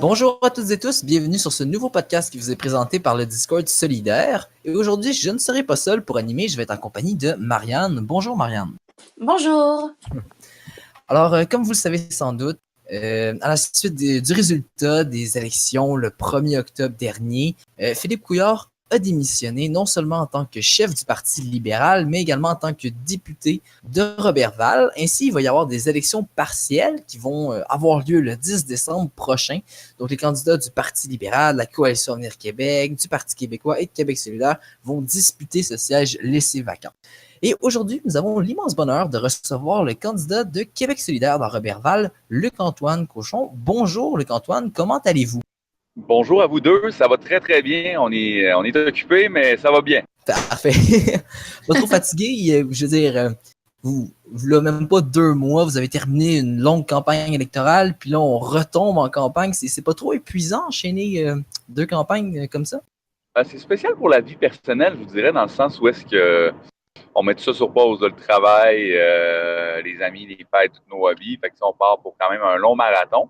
Bonjour à toutes et tous, bienvenue sur ce nouveau podcast qui vous est présenté par le Discord Solidaire. Et aujourd'hui, je ne serai pas seul pour animer, je vais être en compagnie de Marianne. Bonjour Marianne. Bonjour. Alors, comme vous le savez sans doute, à la suite du résultat des élections le 1er octobre dernier, Philippe Couillard a démissionné non seulement en tant que chef du Parti libéral, mais également en tant que député de Roberval. Ainsi, il va y avoir des élections partielles qui vont avoir lieu le 10 décembre prochain. Donc, les candidats du Parti libéral, de la Coalition Avenir Québec, du Parti québécois et de Québec solidaire vont disputer ce siège laissé vacant. Et aujourd'hui, nous avons l'immense bonheur de recevoir le candidat de Québec solidaire dans Roberval, Luc-Antoine Cochon. Bonjour Luc-Antoine, comment allez-vous? Bonjour à vous deux, ça va très très bien. On est occupés, mais ça va bien. Parfait. Pas trop fatigué, je veux dire, vous là, même pas 2 mois, vous avez terminé une longue campagne électorale, puis là on retombe en campagne. C'est pas trop épuisant enchaîner 2 campagnes comme ça? C'est spécial pour la vie personnelle, je vous dirais, dans le sens où est-ce que on met tout ça sur pause, le travail, les amis, les fêtes, tous nos hobbies. Fait que on part pour quand même un long marathon.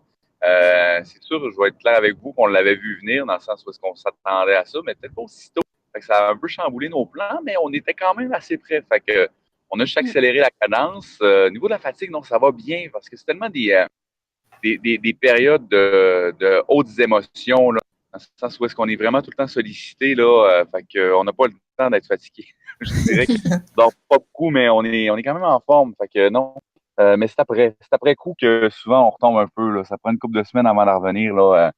C'est sûr, je vais être clair avec vous qu'on l'avait vu venir, dans le sens où est-ce qu'on s'attendait à ça, mais peut-être pas aussitôt. Fait que ça a un peu chamboulé nos plans, mais on était quand même assez près. Fait que on a juste accéléré la cadence. Au niveau de la fatigue, non, ça va bien, parce que c'est tellement des périodes de hautes émotions, là, dans le sens où est-ce qu'on est vraiment tout le temps sollicité, là, fait qu'on n'a pas le temps d'être fatigué. Je dirais qu'on dort pas beaucoup, mais on est quand même en forme. Fait que non. Mais c'est après coup que souvent on retombe un peu, là. Ça prend une couple de semaines avant de revenir, là,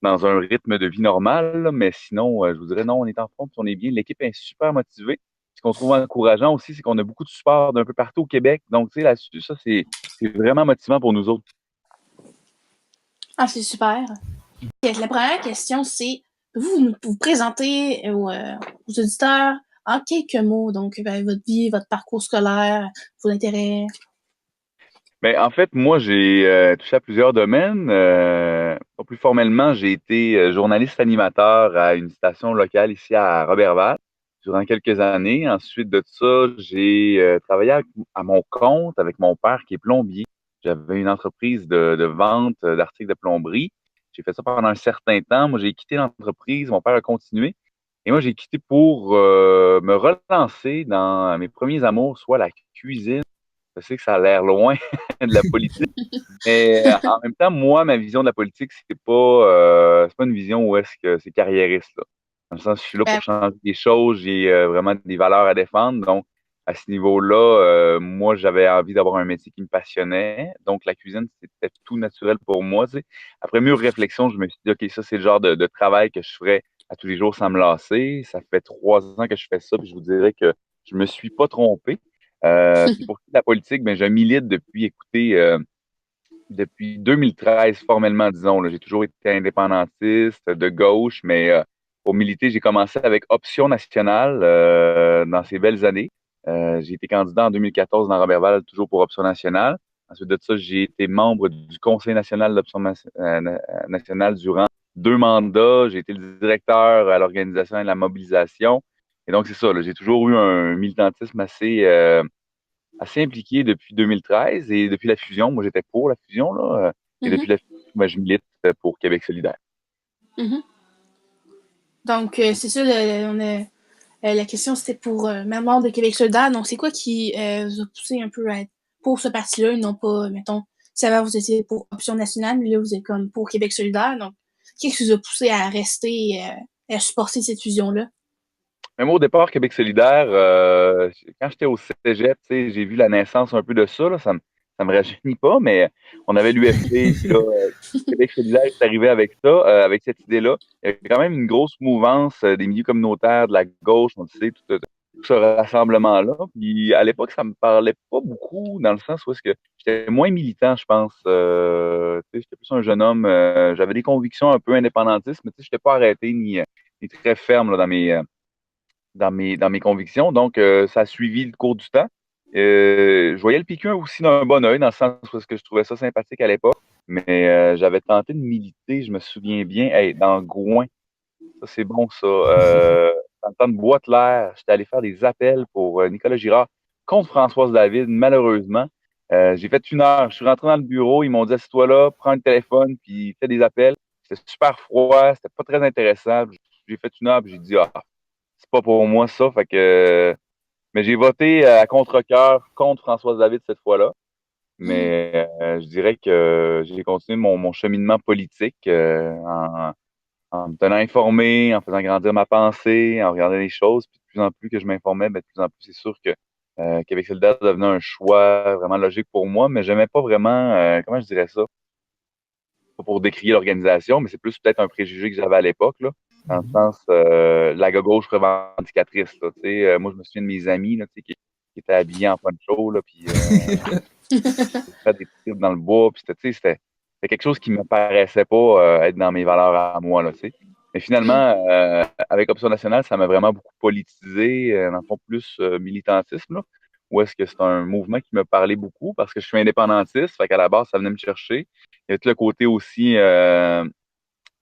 dans un rythme de vie normal, là. Mais sinon, je vous dirais non, on est en forme, puis on est bien. L'équipe est super motivée. Ce qu'on trouve encourageant aussi, c'est qu'on a beaucoup de support d'un peu partout au Québec. Donc, tu sais, là-dessus, ça, c'est vraiment motivant pour nous autres. Ah, c'est super. La première question, c'est vous présentez aux auditeurs en quelques mots, donc votre vie, votre parcours scolaire, vos intérêts. Ben, en fait, moi, j'ai touché à plusieurs domaines. Pas plus formellement, j'ai été journaliste animateur à une station locale ici à Roberval durant quelques années. Ensuite de ça, j'ai travaillé à mon compte avec mon père qui est plombier. J'avais une entreprise de vente d'articles de plomberie. J'ai fait ça pendant un certain temps. Moi, j'ai quitté l'entreprise. Mon père a continué. Et moi, j'ai quitté pour me relancer dans mes premiers amours, soit la cuisine. Je sais que ça a l'air loin de la politique, mais en même temps, moi, ma vision de la politique, c'est pas une vision où est-ce que c'est carriériste, là. Dans le sens, je suis là pour changer des choses, j'ai vraiment des valeurs à défendre. Donc, à ce niveau-là, moi, j'avais envie d'avoir un métier qui me passionnait. Donc, la cuisine, c'était tout naturel pour moi, tu sais. Après mûre réflexion, je me suis dit, OK, ça, c'est le genre de travail que je ferais à tous les jours sans me lasser. Ça fait 3 ans que je fais ça, puis je vous dirais que je me suis pas trompé. Puis pour la politique, ben, je milite depuis 2013, formellement, disons, là. J'ai toujours été indépendantiste, de gauche, mais pour militer, j'ai commencé avec Option nationale dans ces belles années. J'ai été candidat en 2014 dans Roberval, toujours pour Option nationale. Ensuite de ça, j'ai été membre du Conseil national d'Option nationale durant 2 mandats. J'ai été le directeur à l'organisation et à la mobilisation. Et donc, c'est ça, là, j'ai toujours eu un militantisme assez impliqué depuis 2013 et depuis la fusion. Moi, j'étais pour la fusion, là. Et depuis la fusion, ben, je milite pour Québec solidaire. Donc, c'est ça, la question, c'était pour membre de Québec solidaire. Donc, c'est quoi qui vous a poussé un peu à être pour ce parti-là, et non pas, mettons, si avant vous étiez pour Option nationale, mais là, vous êtes comme pour Québec solidaire. Donc, qu'est-ce qui vous a poussé à rester et à supporter cette fusion-là? Même au départ, Québec solidaire, quand j'étais au cégep, tu sais, j'ai vu la naissance un peu de ça, là, ça me rajeunit pas, mais on avait l'UFC, puis là, Québec solidaire est arrivé avec ça, avec cette idée-là. Il y avait quand même une grosse mouvance des milieux communautaires, de la gauche, on le sait, tout ce rassemblement-là. Puis à l'époque, ça me parlait pas beaucoup, dans le sens où est-ce que j'étais moins militant, je pense. Tu sais, j'étais plus un jeune homme, j'avais des convictions un peu indépendantistes, mais tu sais, j'étais pas arrêté ni très ferme là, dans mes convictions. Donc, ça a suivi le cours du temps. Je voyais le PQ aussi d'un bon œil, dans le sens où est-ce que je trouvais ça sympathique à l'époque. Mais j'avais tenté de militer, je me souviens bien, hey, dans Gouin. Ça, c'est bon, ça. Dans le temps de Bois-de-L'air, j'étais allé faire des appels pour Nicolas Girard contre Françoise David, malheureusement. J'ai fait 1 heure. Je suis rentré dans le bureau, ils m'ont dit, assieds-toi là, prends le téléphone, puis fais des appels. c'était super froid, c'était pas très intéressant. J'ai fait une heure, puis j'ai dit, ah, c'est pas pour moi ça. Fait que, mais j'ai voté à contre-cœur contre Françoise David cette fois-là. Mais je dirais que j'ai continué mon cheminement politique en me tenant informé, en faisant grandir ma pensée, en regardant les choses. Puis de plus en plus que je m'informais, ben, de plus en plus, c'est sûr que Québec solidaire devenait un choix vraiment logique pour moi, mais j'aimais pas vraiment, comment je dirais ça, pas pour décrier l'organisation, mais c'est plus peut-être un préjugé que j'avais à l'époque, là, dans le sens la gauche revendicatrice. Là, tu sais, moi, je me souviens de mes amis là, tu sais, qui étaient habillés en poncho, là, puis faire des tripes dans le bois, puis tu sais, c'était quelque chose qui me paraissait pas être dans mes valeurs à moi, là, tu sais. Mais finalement, avec Option nationale, ça m'a vraiment beaucoup politisé, dans le fond, plus militantisme, là, où est-ce que c'est un mouvement qui me parlait beaucoup parce que je suis indépendantiste, fait qu'à la base, ça venait me chercher. Il y a tout le côté aussi,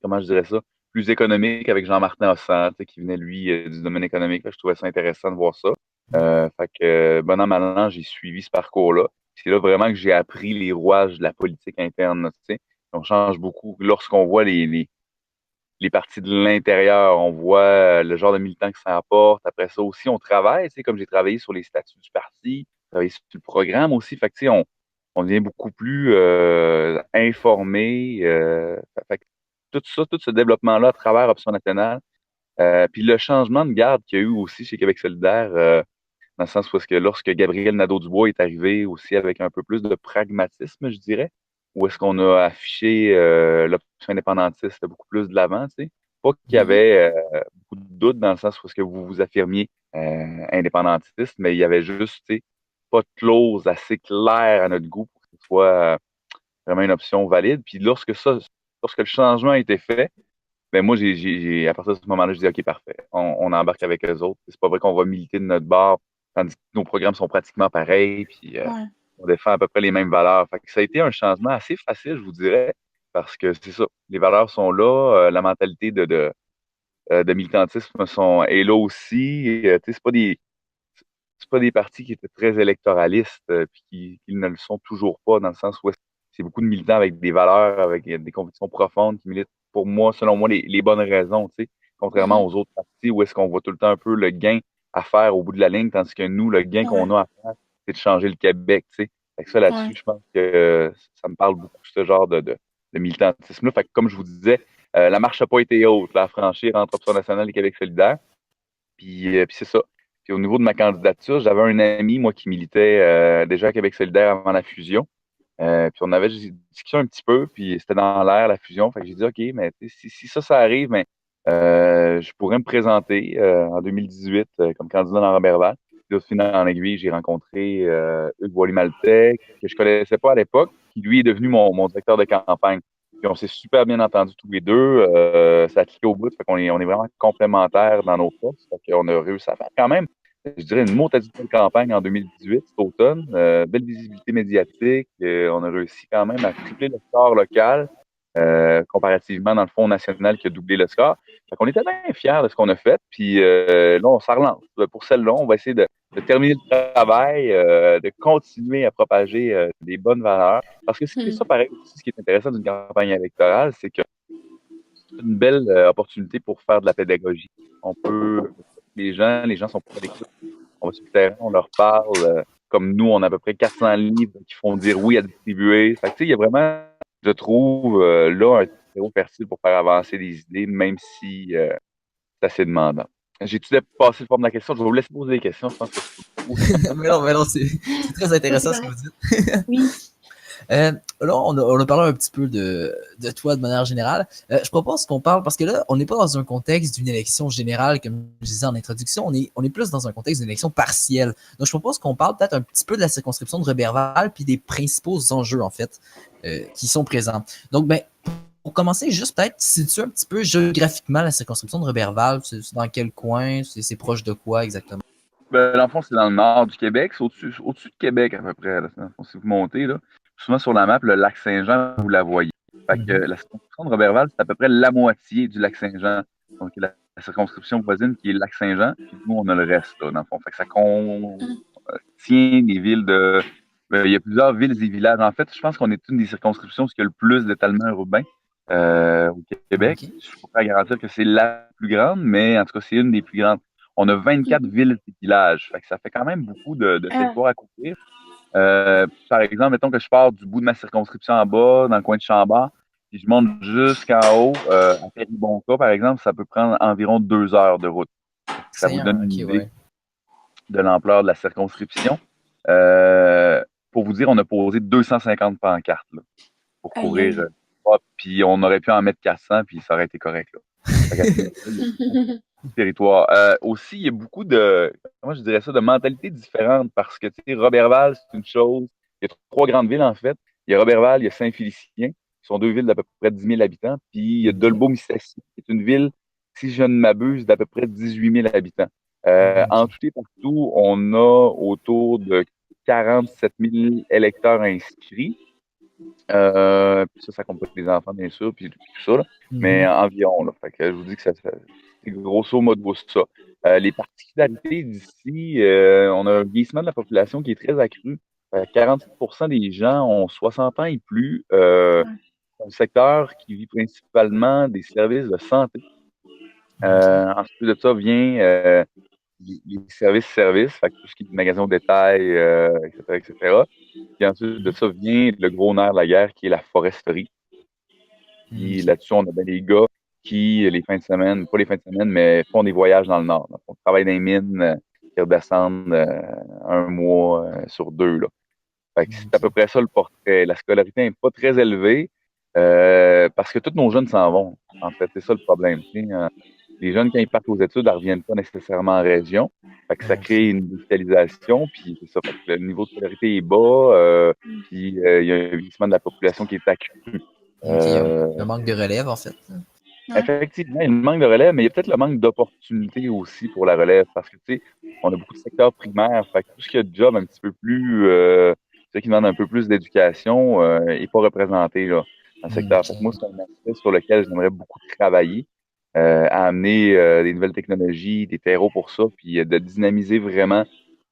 comment je dirais ça, plus économique avec Jean-Martin Hossan, tu sais, qui venait, lui, du domaine économique. Fait que je trouvais ça intéressant de voir ça. Fait que, bon an, mal an, j'ai suivi ce parcours-là. C'est là vraiment que j'ai appris les rouages de la politique interne, là, tu sais. On change beaucoup. Lorsqu'on voit les partis de l'intérieur, on voit le genre de militants que ça apporte. Après ça aussi, on travaille, tu sais, comme j'ai travaillé sur les statuts du parti, travaillé sur le programme aussi. Fait que, tu sais, on devient beaucoup plus informé. Fait que tout ça, tout ce développement-là à travers Option nationale, puis le changement de garde qu'il y a eu aussi chez Québec solidaire, dans le sens où est-ce que lorsque Gabriel Nadeau-Dubois est arrivé aussi avec un peu plus de pragmatisme, je dirais, où est-ce qu'on a affiché l'option indépendantiste beaucoup plus de l'avant, tu sais. Pas qu'il y avait beaucoup de doutes dans le sens où est-ce que vous vous affirmiez indépendantiste, mais il y avait juste, tu sais, pas de clause assez claire à notre goût pour que ce soit vraiment une option valide. Puis lorsque le changement a été fait, ben moi, à partir de ce moment-là, je dis OK, parfait. On embarque avec les autres. C'est pas vrai qu'on va militer de notre bord, tandis que nos programmes sont pratiquement pareils, puis Ouais. on défend à peu près les mêmes valeurs. Fait que ça a été un changement assez facile, je vous dirais, parce que c'est ça. Les valeurs sont là, la mentalité de militantisme est là aussi. Tu sais, c'est pas des partis qui étaient très électoralistes, puis qui ne le sont toujours pas, dans le sens où c'est beaucoup de militants avec des valeurs, avec des convictions profondes qui militent pour moi, selon moi, les bonnes raisons, tu sais, contrairement Mhm. aux autres partis où est-ce qu'on voit tout le temps un peu le gain à faire au bout de la ligne, tandis que nous, le gain qu'on Ouais. a à faire, c'est de changer le Québec, tu sais. Fait que ça, Ouais. là-dessus, je pense que ça me parle beaucoup, ce genre de militantisme-là. Fait que, comme je vous disais, la marche n'a pas été haute, là, à franchir entre Option nationale et Québec solidaire. Puis c'est ça. Puis au niveau de ma candidature, j'avais un ami, moi, qui militait déjà à Québec solidaire avant la fusion. Puis on avait discuté un petit peu, puis c'était dans l'air, la fusion. Fait que j'ai dit, OK, mais si ça arrive, mais je pourrais me présenter en 2018 comme candidat dans Robertval. Puis au final, en aiguille, j'ai rencontré Hugues Boily-Maltais, que je connaissais pas à l'époque, qui lui est devenu mon directeur de campagne. Puis on s'est super bien entendus tous les deux. Ça a cliqué au bout. Fait qu'on on est vraiment complémentaires dans nos forces. Fait qu'on a réussi à faire quand même, je dirais, une mauvaise campagne en 2018, cet automne. Belle visibilité médiatique. On a réussi quand même à tripler le score local, comparativement dans le Fonds national qui a doublé le score. Fait qu'on était bien fiers de ce qu'on a fait. Puis là, on s'en relance. Pour celle-là, on va essayer de terminer le travail, de continuer à propager des bonnes valeurs. Parce que c'est Mhm. ça, pareil, aussi, ce qui est intéressant d'une campagne électorale, c'est que c'est une belle opportunité pour faire de la pédagogie. On peut, les gens sont pas à l'écoute. On va sur le terrain, on leur parle. Comme nous, on a à peu près 400 livres qui font dire oui à distribuer. Fait que, tu sais, il y a vraiment, je trouve, là, un terreau fertile pour faire avancer des idées, même si c'est assez demandant. J'ai-tu dépassé le forme de la question? Je vais vous laisser poser des questions. Je pense que c'est beaucoup. Mais non, c'est très Ouais, c'est intéressant ce que vrai. vous dites. Oui. Là, on a parlé un petit peu de toi de manière générale. Je propose qu'on parle, parce que là, on n'est pas dans un contexte d'une élection générale, comme je disais en introduction, on est plus dans un contexte d'une élection partielle. Donc, je propose qu'on parle peut-être un petit peu de la circonscription de Robertval, puis des principaux enjeux, en fait, qui sont présents. Donc, ben, pour commencer, juste peut-être situer un petit peu géographiquement la circonscription de Robertval, c'est dans quel coin, c'est proche de quoi exactement? Ben, dans le fond, c'est dans le nord du Québec. C'est au-dessus de Québec, à peu près. Là. Dans le fond, si vous montez, là, souvent sur la map, le lac Saint-Jean, vous la voyez. Fait que la circonscription de Robertval, c'est à peu près la moitié du lac Saint-Jean. Donc, la circonscription voisine qui est le lac Saint-Jean, puis nous, on a le reste, là, dans le fond. Fait que ça contient des villes de. Il y a plusieurs villes et villages. En fait, je pense qu'on est une des circonscriptions qui a le plus d'étalement urbain. au Québec. Ok. Je peux pas garantir que c'est la plus grande, mais en tout cas, c'est une des plus grandes. On a 24 villes et villages. Fait que ça fait quand même beaucoup de Ah, territoire à couvrir. Par exemple, mettons que je pars du bout de ma circonscription en bas, dans le coin de Chambord, puis je monte jusqu'en haut, à Péribonka, par exemple, ça peut prendre environ 2 heures de route. Ça vous Seigneur, donne une ok, idée ouais. de l'ampleur de la circonscription. Euh, pour vous dire, on a posé 250 pancartes là, pour aïe, couvrir. aïe. Puis on aurait pu en mettre 400, puis ça aurait été correct. Là. Fait qu'à ce niveau-là, il y a beaucoup de territoire. Aussi, il y a beaucoup de, comment je dirais ça, de mentalités différentes parce que, tu sais, Roberval, c'est une chose. Il y a trois grandes villes, en fait. Il y a Roberval, il y a Saint-Félicien, qui sont deux villes d'à peu près 10 000 habitants. Puis il y a Ok. Dolbeau-Mistassini, qui est une ville, si je ne m'abuse, d'à peu près 18 000 habitants. En Ok. tout et partout, on a autour de 47 000 électeurs inscrits. Puis ça compte les enfants, bien sûr, puis tout ça, là. Mais Mhm. environ, là. Fait que je vous dis que c'est grosso modo ça. Les particularités d'ici, on a un vieillissement de la population qui est très accru. 47% des gens ont 60 ans et plus. C'est un secteur qui vit principalement des services de santé. Ok. Ensuite de ça vient les services, fait que tout ce qui est magasin au détail, etc., etc. Puis ensuite de ça vient le gros nerf de la guerre qui est la foresterie. Puis Ok. là-dessus, on a bien des gars qui, les fins de semaine, pas les fins de semaine, mais font des voyages dans le nord. Donc, on travaille dans les mines, qui redescendent un mois sur deux. Là. Fait que c'est à peu Ok. près ça le portrait. La scolarité n'est pas très élevée parce que tous nos jeunes s'en vont. En fait, c'est ça le problème. Tu sais, les jeunes, quand ils partent aux études, ils ne reviennent pas nécessairement en région. Fait que ça crée Ok. une digitalisation, puis c'est ça. Fait que le niveau de scolarité est bas, puis il y a un vieillissement de la population qui est accru. Ok. Il y a Euh, un manque de relève, en fait. Ouais. Effectivement, il y a le manque de relève, mais il y a peut-être le manque d'opportunités aussi pour la relève, parce que, tu sais, on a beaucoup de secteurs primaires, fait que tout ce qui a de job un petit peu plus, tu sais, qui demande un peu plus d'éducation, est pas représenté, là, dans le secteur. Fait que moi, Ok. c'est un aspect sur lequel j'aimerais beaucoup travailler, à amener des nouvelles technologies, des terreaux pour ça, puis de dynamiser vraiment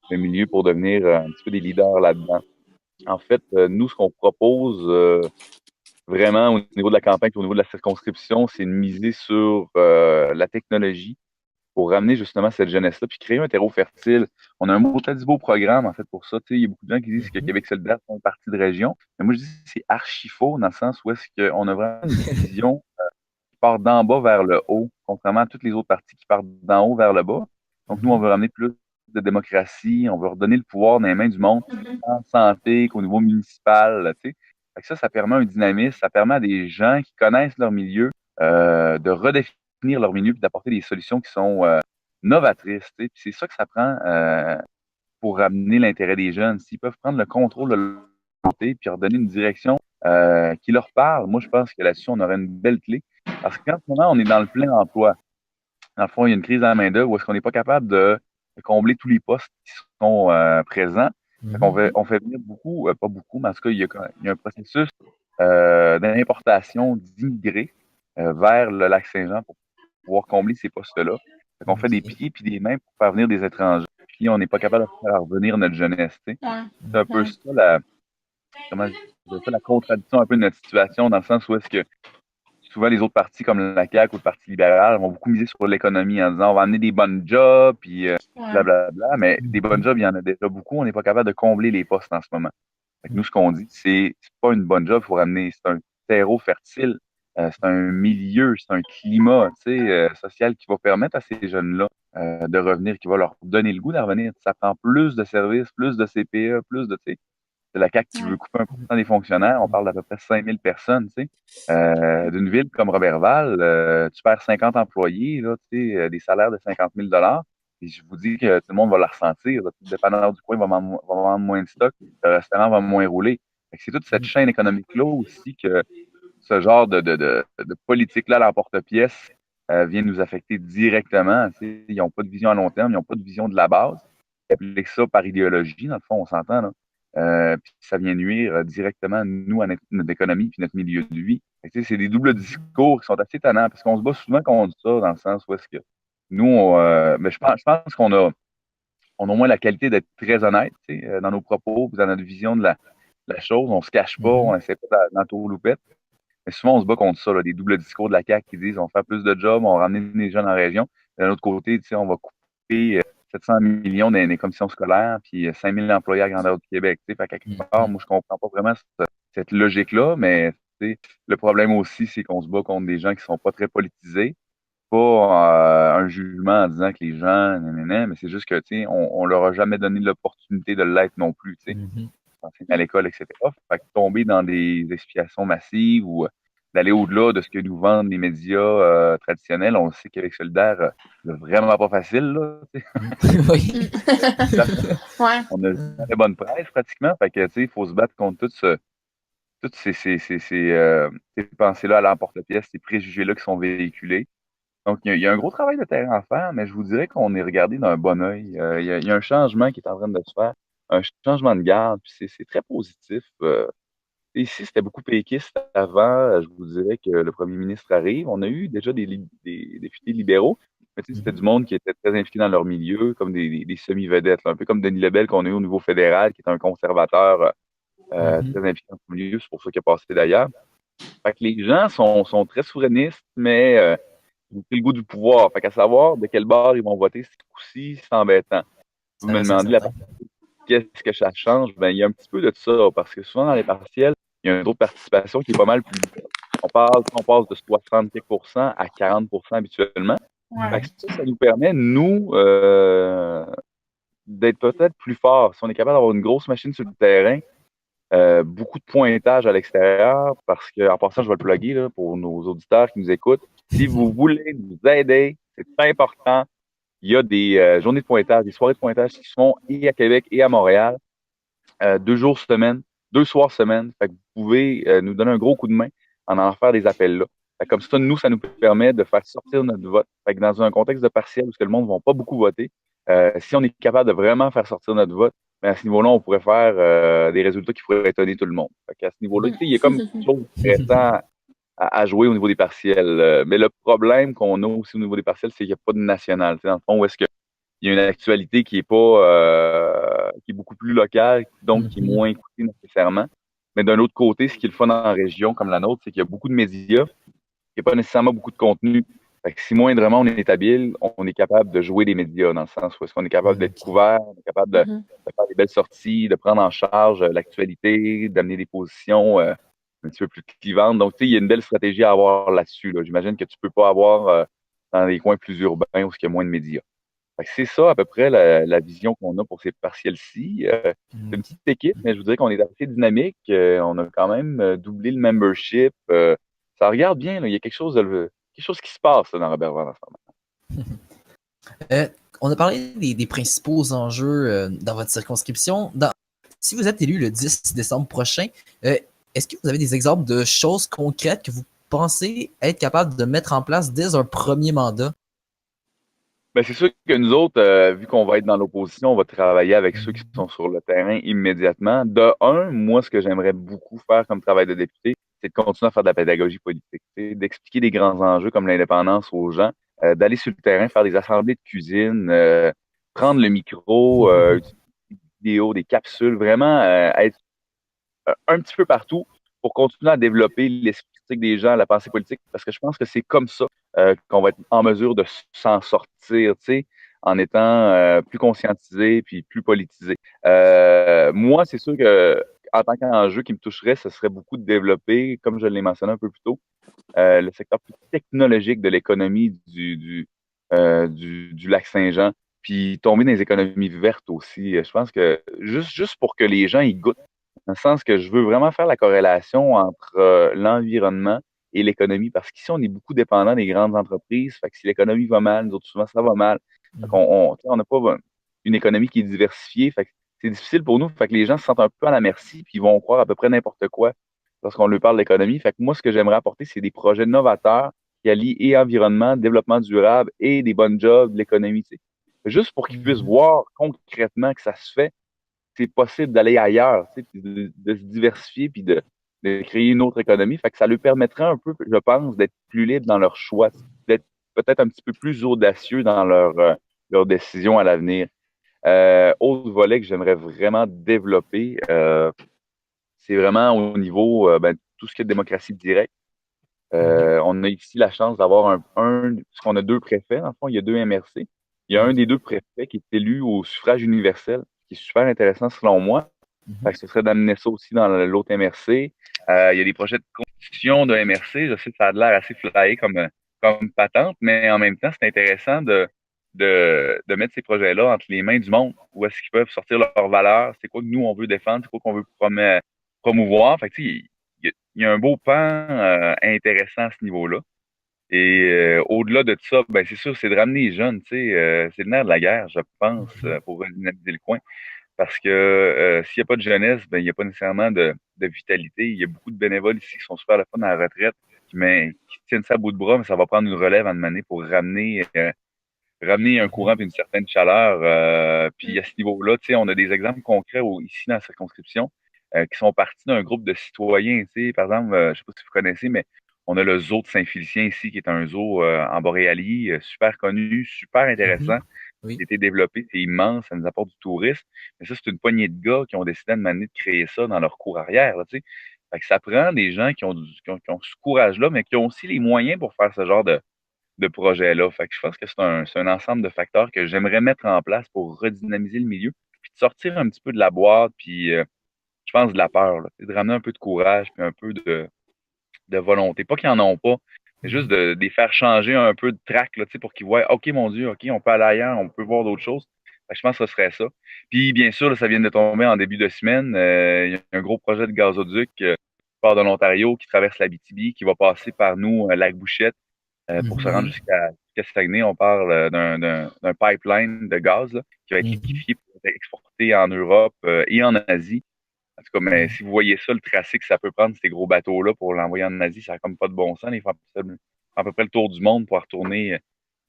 le milieu pour devenir un petit peu des leaders là-dedans. En fait, nous, ce qu'on propose, vraiment au niveau de la campagne et au niveau de la circonscription, c'est de miser sur la technologie pour ramener justement cette jeunesse-là, puis créer un terreau fertile. On a un beau, tas de beau programme, en fait, pour ça. Tu sais, il y a beaucoup de gens qui disent que Mhm. Québec solidaire sont une partie de région. Mais moi, je dis que c'est archi faux dans le sens où est-ce qu'on a vraiment une vision qui part d'en bas vers le haut, contrairement à toutes les autres parties qui partent d'en haut vers le bas. Donc, nous, on Mhm. veut ramener plus de démocratie, on veut redonner le pouvoir dans les mains du monde, Mhm. en santé qu'au niveau municipal, tu sais. Fait que ça permet un dynamisme, ça permet à des gens qui connaissent leur milieu de redéfinir leur milieu et d'apporter des solutions qui sont novatrices, tu sais. Puis c'est ça que ça prend pour ramener l'intérêt des jeunes. S'ils peuvent prendre le contrôle de leur santé puis redonner une direction qui leur parle, moi, je pense que là-dessus, on aurait une belle clé. Parce qu'en ce moment, on est dans le plein emploi. Dans le fond, il y a une crise de la main-d'œuvre où est-ce qu'on n'est pas capable de combler tous les postes qui sont présents. Fait qu'on Mhm. on fait venir beaucoup, pas beaucoup, mais en tout cas, il y a un processus d'importation d'immigrés vers le lac Saint-Jean pour pouvoir combler ces postes-là. Fait qu'on fait des Ok. pieds puis des mains pour faire venir des étrangers. Puis on n'est pas capable de faire revenir notre jeunesse. Tu sais. Ouais. C'est un peu Ouais. ça comment je dirais ça, la contradiction un peu de notre situation, dans le sens où est-ce que souvent les autres partis comme la CAQ ou le Parti libéral vont beaucoup miser sur l'économie en disant on va amener des bonnes jobs, puis Ouais. blablabla. Mais des bonnes Mhm. jobs, il y en a déjà beaucoup. On n'est pas capable de combler les postes en ce moment. Fait que nous, ce qu'on dit, c'est pas une bonne job, il faut ramener, c'est un terreau fertile, c'est un milieu, c'est un climat, tu sais, social qui va permettre à ces jeunes-là de revenir, qui va leur donner le goût de revenir. Ça prend plus de services, plus de CPE, plus de, tu sais, c'est la CAQ qui veut Ouais. couper 1% des fonctionnaires. On parle d'à peu près 5000 personnes, tu sais. D'une ville comme Roberval, tu perds 50 employés, là, tu sais, des salaires de 50 000 et je vous dis que tout le monde va la ressentir. Là. Le dépanneur du coin va vendre moins de stock, le restaurant va moins rouler. Fait que c'est toute cette chaîne économique-là aussi que ce genre de politique-là à l'emporte-pièce vient nous affecter directement. Tu sais. Ils n'ont pas de vision à long terme, ils n'ont pas de vision de la base. Ils appliquent ça par idéologie, dans le fond, on s'entend, là. Puis ça vient nuire directement, nous, à notre économie puis notre milieu de vie. Fait que, tu sais, c'est des doubles discours qui sont assez tannants, parce qu'on se bat souvent contre ça, dans le sens où est-ce que nous, mais je pense on a au moins la qualité d'être très honnête, tu sais, dans nos propos, puis dans notre vision de la chose. On se cache pas, Mhm. on essaie pas d'entourloupette. Mais souvent, on se bat contre ça, là, des doubles discours de la CAQ qui disent on va faire plus de jobs, on va ramener des jeunes en région. D'un autre côté, on va couper 700 millions dans les commissions scolaires, puis 5000 employés à grandeur du Québec. Fait qu'à quelque part, moi, je comprends pas vraiment cette logique-là, mais le problème aussi, c'est qu'on se bat contre des gens qui sont pas très politisés. Pas un jugement en disant que les gens, nanana, mais c'est juste que, on leur a jamais donné l'opportunité de l'être non plus, à l'école, etc. Fait que tomber dans des explications massives ou d'aller au-delà de ce que nous vendent les médias traditionnels, on le sait qu'avec Solidaire, c'est vraiment pas facile, là. Oui. Ouais. On a une très bonne presse, pratiquement. Fait que, il faut se battre contre toutes ces pensées-là à l'emporte-pièce, ces préjugés-là qui sont véhiculés. Donc, il y a un gros travail de terrain à faire, mais je vous dirais qu'on est regardé d'un bon œil. Il y a un changement qui est en train de se faire, un changement de garde, puis c'est très positif. Ici, c'était beaucoup péquiste avant. Je vous dirais que le premier ministre arrive. On a eu déjà des députés libéraux, mais c'était du monde qui était très impliqué dans leur milieu, comme des semi-vedettes, là, un peu comme Denis Lebel qu'on a eu au niveau fédéral, qui est un conservateur très impliqué dans son milieu. C'est pour ça qu'il a passé d'ailleurs. Fait que les gens sont très souverainistes, mais ils ont pris le goût du pouvoir. Fait qu'à savoir de quel bord ils vont voter ce coup-ci, c'est embêtant. Vous me demandez qu'est-ce que ça change? Ben, il y a un petit peu de ça, parce que souvent dans les partiels, il y a un taux de participation qui est pas mal plus bas. On passe de 60% à 40% habituellement. Ouais. Fait que ça nous permet, nous, d'être peut-être plus forts. Si on est capable d'avoir une grosse machine sur le terrain, beaucoup de pointage à l'extérieur, parce que, en passant, je vais le plugger là, pour nos auditeurs qui nous écoutent. Si vous voulez nous aider, c'est important. Il y a des journées de pointage, des soirées de pointage qui se font et à Québec et à Montréal, 2 jours semaine, 2 soirs semaine. Fait que vous pouvez nous donner un gros coup de main en faire des appels là. Fait que comme ça, nous, ça nous permet de faire sortir notre vote. Fait que dans un contexte de partiel où le monde ne va pas beaucoup voter, si on est capable de vraiment faire sortir notre vote, ben à ce niveau-là, on pourrait faire des résultats qui pourraient étonner tout le monde. Fait qu'à ce niveau-là, il y a comme quelque chose d'intéressant à jouer au niveau des partiels. Mais le problème qu'on a aussi au niveau des partiels, c'est qu'il n'y a pas de national. Dans le fond, où est-ce qu'il y a une actualité qui est pas qui est beaucoup plus locale, donc qui est moins écoutée nécessairement. Mais d'un autre côté, ce qui est le fun en région comme la nôtre, c'est qu'il y a beaucoup de médias, il n'y a pas nécessairement beaucoup de contenu. Fait que si moindrement on est habile, on est capable de jouer des médias, dans le sens où est-ce qu'on est capable d'être couvert, on est capable de faire des belles sorties, de prendre en charge l'actualité, d'amener des positions un petit peu plus clivantes. Donc, il y a une belle stratégie à avoir là-dessus. Là. J'imagine que tu peux pas avoir dans des coins plus urbains où il y a moins de médias. Fait que c'est ça à peu près la vision qu'on a pour ces partiels-ci. C'est une petite équipe, mais je vous dirais qu'on est assez dynamique. On a quand même doublé le membership. Ça regarde bien, là. Il y a quelque chose qui se passe là, dans Roberval en ce moment. On a parlé des principaux enjeux dans votre circonscription. Si vous êtes élu le 10 décembre prochain, est-ce que vous avez des exemples de choses concrètes que vous pensez être capable de mettre en place dès un premier mandat? Ben, c'est sûr que nous autres, vu qu'on va être dans l'opposition, on va travailler avec ceux qui sont sur le terrain immédiatement. De un, moi, ce que j'aimerais beaucoup faire comme travail de député, c'est de continuer à faire de la pédagogie politique, d'expliquer des grands enjeux comme l'indépendance aux gens, d'aller sur le terrain, faire des assemblées de cuisine, prendre le micro, utiliser des vidéos, des capsules, vraiment être un petit peu partout pour continuer à développer l'esprit critique des gens, la pensée politique, parce que je pense que c'est comme ça qu'on va être en mesure de s'en sortir, tu sais, en étant plus conscientisé puis plus politisé. Moi, c'est sûr que en tant qu'enjeu qui me toucherait, ce serait beaucoup de développer, comme je l'ai mentionné un peu plus tôt, le secteur plus technologique de l'économie du lac Saint-Jean, puis tomber dans les économies vertes aussi. Je pense que juste pour que les gens y goûtent, dans le sens que je veux vraiment faire la corrélation entre l'environnement et l'économie, parce qu'ici, on est beaucoup dépendant des grandes entreprises. Fait que si l'économie va mal, nous autres, souvent, ça va mal. Fait on n'a pas une économie qui est diversifiée. Fait que c'est difficile pour nous. Fait que les gens se sentent un peu à la merci, puis ils vont croire à peu près n'importe quoi lorsqu'on leur parle d'économie. Fait que moi, ce que j'aimerais apporter, c'est des projets novateurs qui allient et environnement, développement durable et des bonnes jobs, de l'économie. Tu sais. Juste pour qu'ils puissent voir concrètement que ça se fait, c'est possible d'aller ailleurs, tu sais, puis de se diversifier, puis de créer une autre économie. Fait que ça leur permettrait un peu, je pense, d'être plus libres dans leur choix, d'être peut-être un petit peu plus audacieux dans leurs décisions à l'avenir. Autre volet que j'aimerais vraiment développer, c'est vraiment au niveau tout ce qui est démocratie directe. On a ici la chance d'avoir parce qu'on a 2 préfets, dans le fond, il y a 2 MRC. Il y a un des 2 préfets qui est élu au suffrage universel, qui est super intéressant selon moi. Fait que ce serait d'amener ça aussi dans l'autre MRC. Il y a des projets de constitution de MRC. Je sais que ça a l'air assez flyé comme patente, mais en même temps, c'est intéressant de mettre ces projets-là entre les mains du monde. Où est-ce qu'ils peuvent sortir leurs valeurs? C'est quoi que nous, on veut défendre? C'est quoi qu'on veut promouvoir? Fait que, tu sais, il y a un beau pan intéressant à ce niveau-là. Et au-delà de ça, ben c'est sûr, c'est de ramener les jeunes. Tu sais, c'est le nerf de la guerre, je pense, pour redynamiser le coin. Parce que s'il n'y a pas de jeunesse, ben il n'y a pas nécessairement de vitalité. Il y a beaucoup de bénévoles ici qui sont super le fun à la retraite, qui tiennent ça à bout de bras, mais ça va prendre une relève à un moment donné pour ramener un courant et une certaine chaleur. Puis à ce niveau-là, tu sais, on a des exemples concrets ici dans la circonscription qui sont partis d'un groupe de citoyens. Tu sais, par exemple, je sais pas si vous connaissez, mais on a le zoo de Saint-Félicien ici, qui est un zoo en Boréalie, super connu, super intéressant. Oui. Il a été développé, c'est immense, ça nous apporte du tourisme. Mais ça, c'est une poignée de gars qui ont décidé de créer ça dans leur cour arrière, là, tu sais. Fait que ça prend des gens qui ont ce courage-là, mais qui ont aussi les moyens pour faire ce genre de projet-là. Fait que je pense que c'est un ensemble de facteurs que j'aimerais mettre en place pour redynamiser le milieu, puis de sortir un petit peu de la boîte, puis je pense de la peur, là, de ramener un peu de courage, puis un peu de volonté. Pas qu'ils en ont pas, mais juste de les faire changer un peu de track, là, pour qu'ils voient, OK, mon Dieu, OK, on peut aller ailleurs, on peut voir d'autres choses. Fait que je pense que ce serait ça. Puis, bien sûr, là, ça vient de tomber en début de semaine. Il y a un gros projet de gazoduc qui part de l'Ontario, qui traverse l'Abitibi, qui va passer par nous, Lac-Bouchette, pour se rendre jusqu'à Saguenay. On parle d'un pipeline de gaz là, qui va être liquéfié pour être exporté en Europe et en Asie. En tout cas, mais si vous voyez ça, le tracé que ça peut prendre, ces gros bateaux-là, pour l'envoyer en Asie, ça n'a comme pas de bon sens. Ils font à peu près le tour du monde pour retourner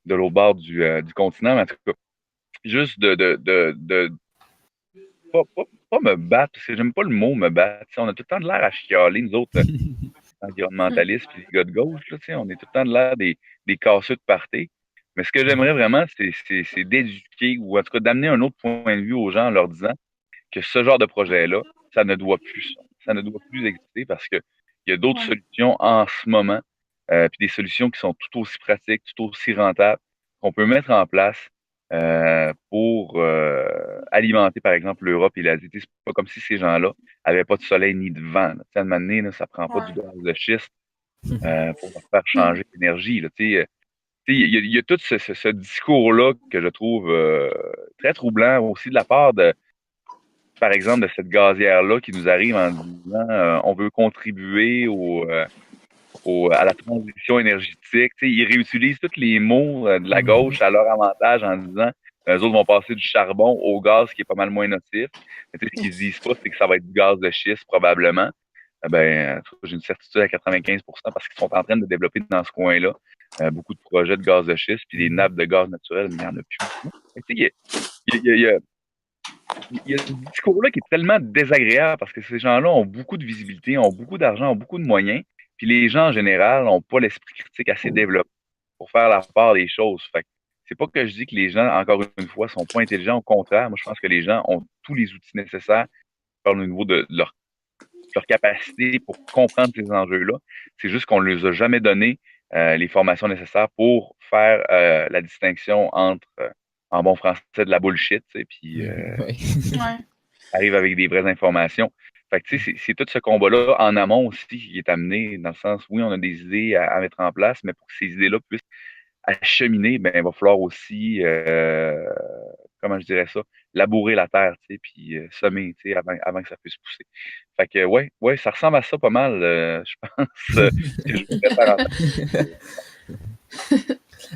de l'autre bord du continent. Mais en tout cas, juste de pas me battre, parce que j'aime pas le mot me battre. T'sais, on a tout le temps de l'air à chialer, nous autres, environnementalistes, puis les gars de gauche. Là, on est tout le temps de l'air des casseux de party. Mais ce que j'aimerais vraiment, c'est d'éduquer, ou en tout cas d'amener un autre point de vue aux gens en leur disant que ce genre de projet-là, ça ne doit plus. Ça ne doit plus exister parce que il y a d'autres solutions en ce moment, puis des solutions qui sont tout aussi pratiques, tout aussi rentables, qu'on peut mettre en place pour alimenter, par exemple, l'Europe et l'Asie. C'est pas comme si ces gens-là avaient pas de soleil ni de vent. Là. À un moment donné, là, ça prend pas du gaz de schiste pour leur faire changer d'énergie. Il y a tout ce discours-là que je trouve très troublant aussi de la part par exemple, de cette gazière-là qui nous arrive en disant on veut contribuer à la transition énergétique. Ils réutilisent tous les mots de la gauche à leur avantage en disant eux autres vont passer du charbon au gaz qui est pas mal moins nocif. Mais ce qu'ils se disent pas, c'est que ça va être du gaz de schiste probablement. J'ai une certitude à 95% parce qu'ils sont en train de développer dans ce coin-là beaucoup de projets de gaz de schiste, puis des nappes de gaz naturel, mais il n'y en a plus beaucoup. Il y a ce discours-là qui est tellement désagréable parce que ces gens-là ont beaucoup de visibilité, ont beaucoup d'argent, ont beaucoup de moyens, puis les gens en général n'ont pas l'esprit critique assez développé pour faire la part des choses. Fait que c'est pas que je dis que les gens, encore une fois, sont pas intelligents. Au contraire, moi je pense que les gens ont tous les outils nécessaires au niveau de leur capacité pour comprendre ces enjeux-là. C'est juste qu'on ne les a jamais donné les formations nécessaires pour faire la distinction entre en bon français de la bullshit, tu sais, puis arrive avec des vraies informations. Fait que tu sais, c'est tout ce combat-là en amont aussi qui est amené, dans le sens, oui, on a des idées à mettre en place, mais pour que ces idées-là puissent acheminer, ben, il va falloir aussi, comment je dirais ça, labourer la terre, tu sais, puis semer, tu sais, avant que ça puisse pousser. Fait que, ouais, ça ressemble à ça pas mal, je pense, que je voudrais faire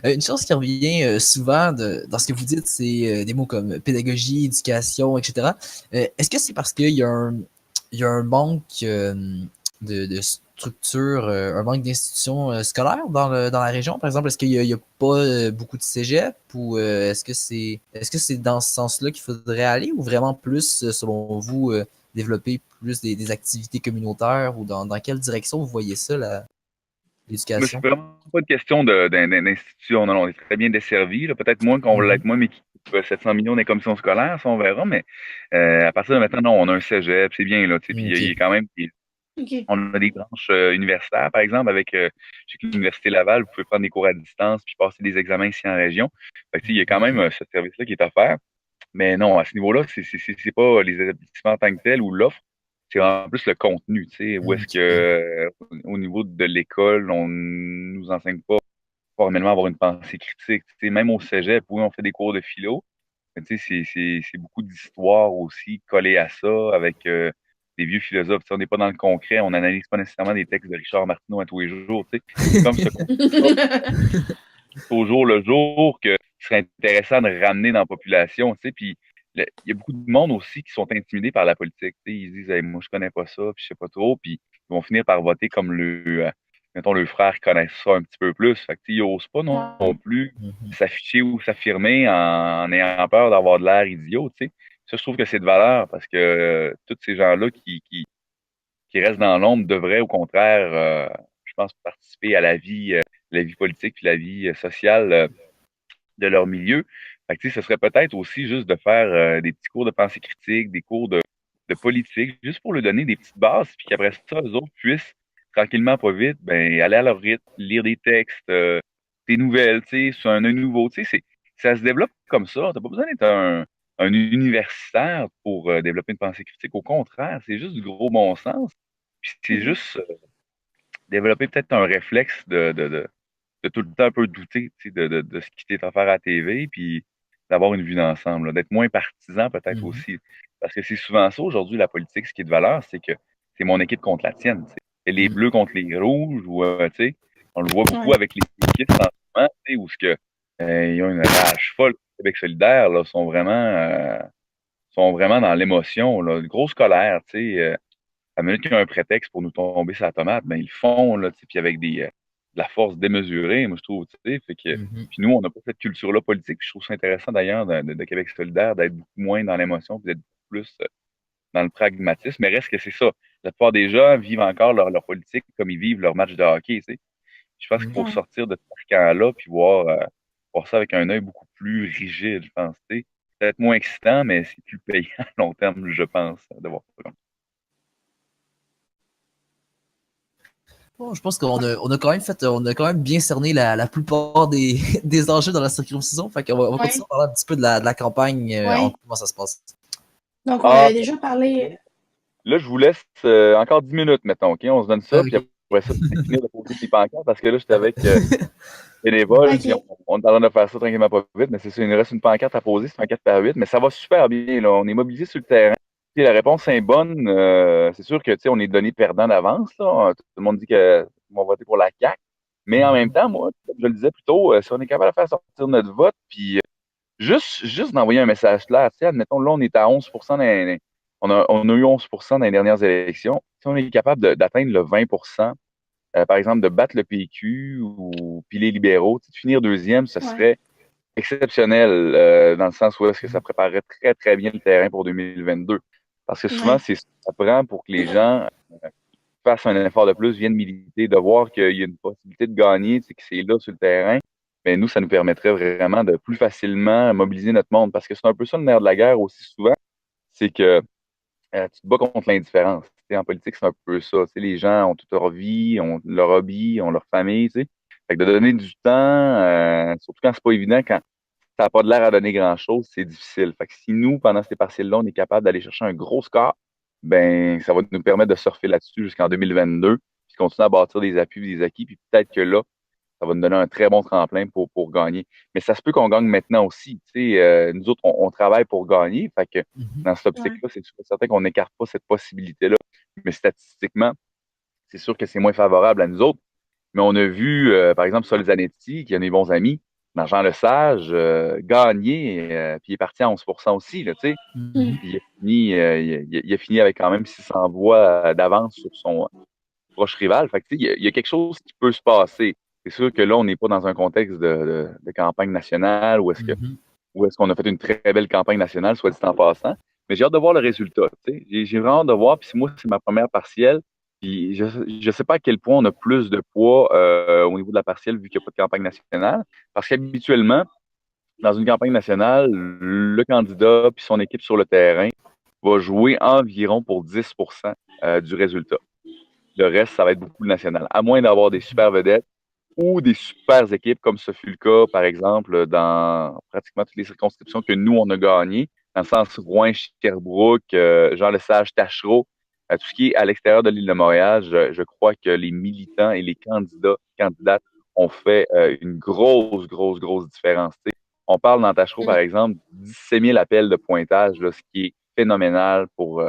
Une chose qui revient souvent dans ce que vous dites, c'est des mots comme pédagogie, éducation, etc. Est-ce que c'est parce qu'il y a un manque de structure, un manque d'institutions scolaires dans la région? Par exemple, est-ce qu'il n'y a pas beaucoup de cégep ou est-ce que c'est dans ce sens-là qu'il faudrait aller ou vraiment plus, selon vous, développer plus des activités communautaires ou dans quelle direction vous voyez ça, Mais c'est l'éducation? vraiment pas une question d'institution. Non, on est très bien desservi. Peut-être moins qu'on va l'être moins, mais qui 700 millions des commissions scolaires, ça on verra. Mais à partir de maintenant, non, on a un cégep, c'est bien là. Puis il y a quand même OK. On a des branches universitaires, par exemple, avec je sais que l'Université Laval, vous pouvez prendre des cours à distance puis passer des examens ici en région. Fait que, il y a quand même ce service-là qui est offert. Mais non, à ce niveau-là, c'est pas les établissements en tant que tels ou l'offre, c'est en plus le contenu, tu sais, où est-ce que au niveau de l'école, on nous enseigne pas formellement à avoir une pensée critique. Tu sais, même au cégep, oui, on fait des cours de philo, mais tu sais, c'est beaucoup d'histoire aussi collées à ça avec des vieux philosophes. Tu sais, on n'est pas dans le concret, on n'analyse pas nécessairement des textes de Richard Martineau à tous les jours. Tu sais. C'est comme ce au jour le jour que ce serait intéressant de ramener dans la population, tu sais, puis il y a beaucoup de monde aussi qui sont intimidés par la politique, tu sais, ils se disent hey, moi je connais pas ça, puis je sais pas trop, puis ils vont finir par voter comme mettons, le frère connaît ça un petit peu plus, fait que tu sais, ils osent pas non plus s'afficher ou s'affirmer en ayant peur d'avoir de l'air idiot, tu sais. Ça, je trouve que c'est de valeur parce que tous ces gens-là qui restent dans l'ombre devraient au contraire, je pense, participer à la vie politique puis la vie sociale de leur milieu. Fait que, tu sais, ce serait peut-être aussi juste de faire des petits cours de pensée critique, des cours de politique, juste pour leur donner des petites bases, puis qu'après ça, eux autres puissent, tranquillement, pas vite, ben, aller à leur rythme, lire des textes, des nouvelles, tu sais, sur un œil nouveau. Tu sais, ça se développe comme ça. T'as pas besoin d'être un universitaire pour développer une pensée critique. Au contraire, c'est juste du gros bon sens. Puis c'est juste développer peut-être un réflexe de tout le temps un peu douter tu sais, de ce qui t'est offert à la TV, puis d'avoir une vue d'ensemble, là, d'être moins partisan peut-être aussi. Parce que c'est souvent ça aujourd'hui, la politique, ce qui est de valeur, c'est que c'est mon équipe contre la tienne. Tu sais. C'est les bleus contre les rouges, ou tu sais, on le voit beaucoup Ouais. avec les équipes en ce moment, tu sais, où ce que, ils ont une rage folle. Québec solidaire, là, sont vraiment dans l'émotion, là, une grosse colère, tu sais. À la minute qu'il y a un prétexte pour nous tomber sur la tomate, ben ils le font, là, tu sais, puis avec de la force démesurée, moi, je trouve, tu sais. Fait que, puis nous, on n'a pas cette culture-là politique. Puis je trouve ça intéressant, d'ailleurs, de Québec solidaire, d'être beaucoup moins dans l'émotion, puis d'être beaucoup plus dans le pragmatisme. Mais reste que c'est ça. La plupart des gens vivent encore leur politique comme ils vivent leur match de hockey, tu sais. Je pense qu'il faut Ouais. sortir de ce carcan-là, puis voir ça avec un œil beaucoup plus rigide, je pense, tu sais. Peut-être moins excitant, mais c'est plus payant à long terme, je pense, de voir ça. Bon, je pense on a quand même on a quand même bien cerné la plupart des, des enjeux dans la circoncision. Fait qu'on on va continuer Ouais. à parler un petit peu de la campagne, Ouais. comment ça se passe. Donc, on Ah, avait déjà parlé. là, je vous laisse encore 10 minutes, mettons, OK? On se donne ça, puis Ok. après ça, tu finir de poser tes pancartes, parce que là, j'étais avec bénévoles, puis OK. on est en train de faire ça tranquillement pas vite, mais c'est ça, il nous reste une pancarte à poser, c'est un 4 par 8, mais ça va super bien, là. On est mobilisé sur le terrain. Puis la réponse est bonne. C'est sûr que, tu sais, on est donné perdant d'avance, là. Tout le monde dit que on va voter pour la CAQ. Mais en même temps, moi, comme je le disais plus tôt, si on est capable de faire sortir notre vote, puis juste d'envoyer un message clair, tu sais, admettons, là, on est à 11% on a eu 11% dans les dernières élections. Si on est capable d'atteindre le 20%, par exemple, de battre le PQ ou puis les libéraux, tu sais, de finir deuxième, ce Ouais. serait exceptionnel dans le sens où est-ce que ça préparerait très, très bien le terrain pour 2022. Parce que souvent, Ouais. c'est ce que ça prend pour que les gens fassent un effort de plus, viennent militer, de voir qu'il y a une possibilité de gagner, tu sais, que c'est là sur le terrain. Mais nous, ça nous permettrait vraiment de plus facilement mobiliser notre monde. Parce que c'est un peu ça le nerf de la guerre aussi souvent, c'est que tu te bats contre l'indifférence. Tu sais, en politique, c'est un peu ça. Tu sais, les gens ont toute leur vie, ont leur hobby, ont leur famille. Tu sais. Fait que de donner du temps, surtout quand c'est pas évident, quand ça n'a pas de l'air à donner grand-chose, c'est difficile. Fait que si nous, pendant ces partiels-là, on est capable d'aller chercher un gros score, ben ça va nous permettre de surfer là-dessus jusqu'en 2022, puis continuer à bâtir des appuis, des acquis, puis peut-être que là, ça va nous donner un très bon tremplin pour gagner. Mais ça se peut qu'on gagne maintenant aussi. Tu sais, nous autres, on travaille pour gagner. Fait que dans cette Ouais. optique-là, c'est sûr et certain qu'on n'écarte pas cette possibilité-là. Mais statistiquement, c'est sûr que c'est moins favorable à nous autres. Mais on a vu, par exemple, Sol Zanetti, qui a des bons amis, dans Jean Lesage, gagner, puis il est parti à 11% aussi, là, tu sais. Mm. Puis il a fini avec quand même 600 voix d'avance sur son proche rival. Fait que, tu sais, il y a quelque chose qui peut se passer. C'est sûr que là, on n'est pas dans un contexte de campagne nationale où est-ce qu'on a fait une très belle campagne nationale, soit dit en passant. Mais j'ai hâte de voir le résultat. Tu sais. J'ai vraiment hâte de voir. Puis moi, c'est ma première partielle. Puis je ne sais pas à quel point on a plus de poids au niveau de la partielle vu qu'il n'y a pas de campagne nationale. Parce qu'habituellement, dans une campagne nationale, le candidat puis son équipe sur le terrain va jouer environ pour 10% du résultat. Le reste, ça va être beaucoup le national. À moins d'avoir des super vedettes ou des super équipes, comme ce fut le cas, par exemple, dans pratiquement toutes les circonscriptions que nous, on a gagnées, dans le sens Rouen, Sherbrooke, Jean Lesage, Tachereau, tout ce qui est à l'extérieur de l'île de Montréal, je crois que les militants et les candidates ont fait une grosse différence. T'sais. On parle dans Tachereau, par exemple, 17 000 appels de pointage, là, ce qui est phénoménal pour